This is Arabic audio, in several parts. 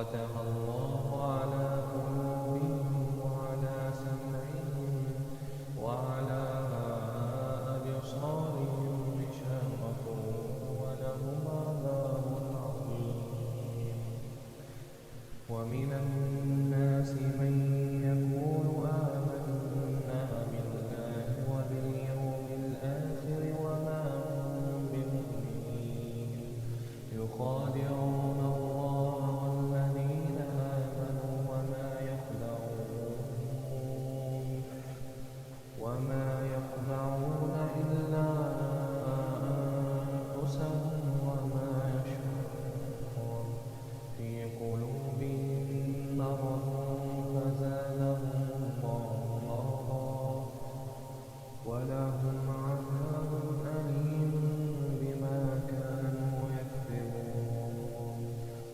ختم الله على قلوبهم وعلى سمعهم وعلى أبصارهم غشاوة ولهم عذاب عظيم. ومن الناس من يقول آمنا بالله وباليوم الآخر وما هم بمؤمنين يخادعون الله والذين آمنوا وما يخدعون إلا أنفسهم وما يشعرون. في قلوبهم مرض فزادهم الله مرضا ولهم عذاب أليم بما كانوا يكذبون.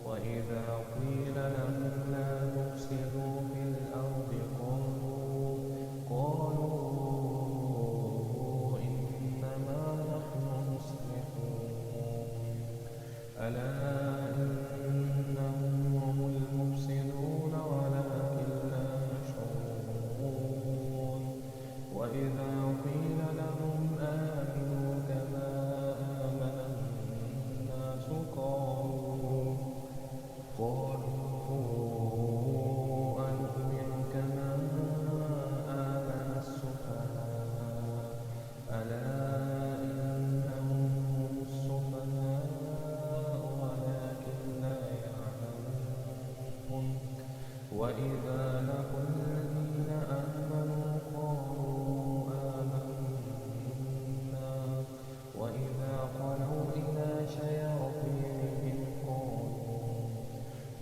وإذا قيل لهم لا تفسدوا في الأرض قالوا إنما نحن مصلحون. ألا إنهم هم المفسدون ولكن لا يشعرون. وإذا قيل لهم آمنوا كما آمن الناس قالوا أنؤمن كما آمن السفهاء. ألا إنهم هم السفهاء ولكن لا يعلمون. وإذا لقوا الذين آمنوا قالوا آمنا وإذا خلوا إلى شياطينهم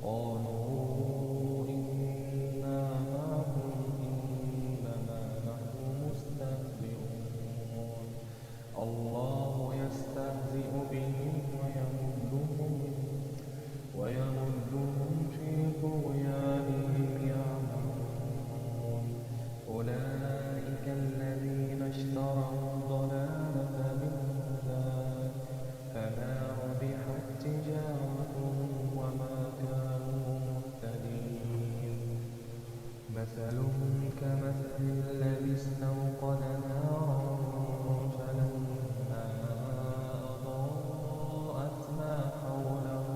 قالوا إنا معكم إنما نحن مستهزئون. الله يستهزئ بهم ويمدهم في طغيانهم يعمهون. أولئك الذين اشتروا الضلالة بالهدى فما ربحت تجارتهم وما كانوا مهتدين. مثلهم كمثل الذي استوقد نارا فلما أضاءت ما حوله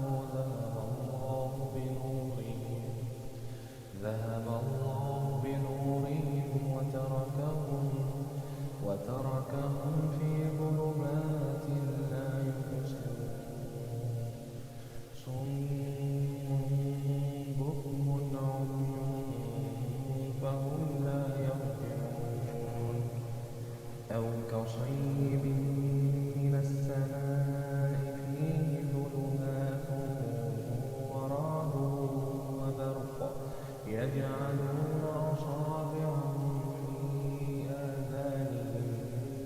ذهب الله بنورهم وتركهم في ظلمات لا يبصرون. صم بكم عمي فهم لا يرجعون. أو كصيب من السماء فيه ظلمات ورعد وبرق يجعلون أصابعهم في آذانهم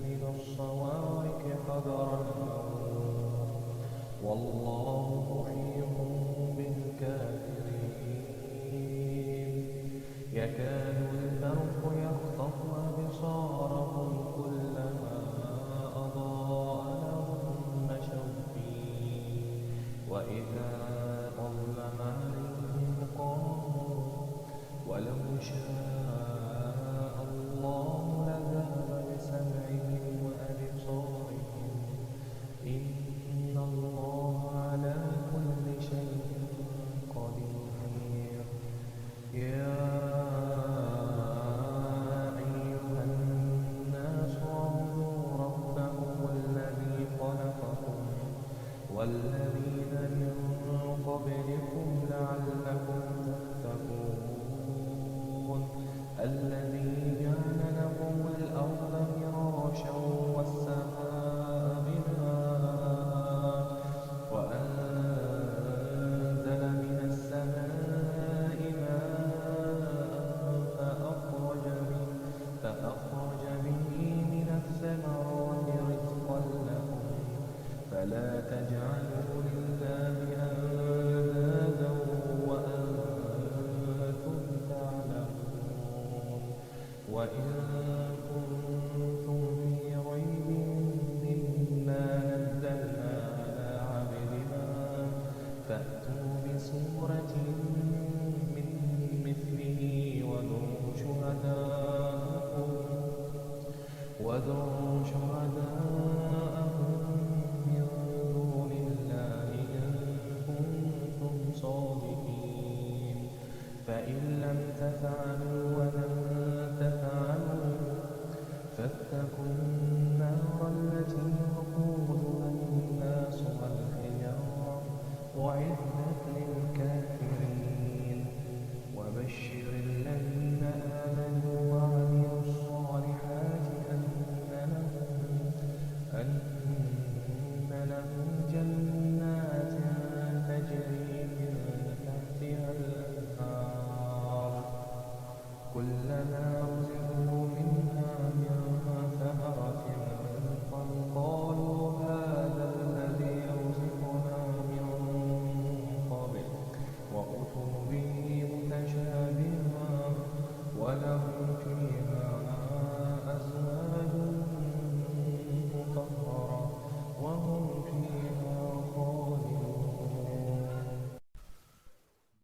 من الصواعق حذر الموت والله محيط بالكافرين. يكاد البرق يخطف أبصارهم كلما أضاء لهم مشوا فيه وإذا أظلم عليهم قاموا ولو شاء الله لذهب بسمعهم وأبصارهم إن الله على كل شيء قدير. يا أيها الناس اعبدوا ربكم الذي خلقكم والذين من قبلكم لعلكم تتقون. الذي جعل لكم الأرض فراشا والسماء بناء وأنزل من السماء ماء فأخرج به من الثمرات رزقا لكم فلا تجعلوا لله أندادا وأنتم تعلمون. وإن